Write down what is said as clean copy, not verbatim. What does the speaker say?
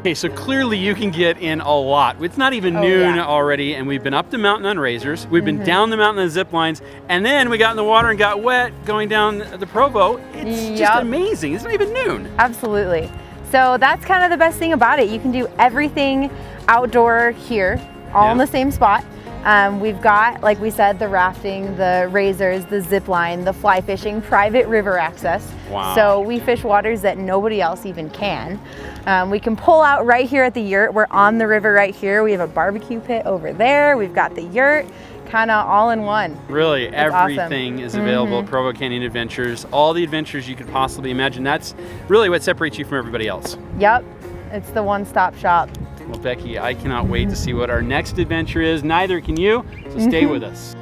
Okay, so clearly you can get in a lot. It's not even noon already, and we've been up the mountain on razors. We've been down the mountain on zip lines, and then we got in the water and got wet going down the Provo. It's just amazing. It's not even noon. Absolutely. So that's kind of the best thing about it. You can do everything outdoor here, all in the same spot. We've got, like we said, the rafting, the razors, the zip line, the fly fishing, private river access. Wow. So we fish waters that nobody else even can. We can pull out right here at the yurt. We're on the river right here. We have a barbecue pit over there. We've got the yurt, kind of all in one. Really, It's everything awesome. is available at Provo Canyon Adventures. All the adventures you could possibly imagine. That's really what separates you from everybody else. Yep, it's the one-stop shop. Well, Becky, I cannot wait to see what our next adventure is. Neither can you, so stay with us.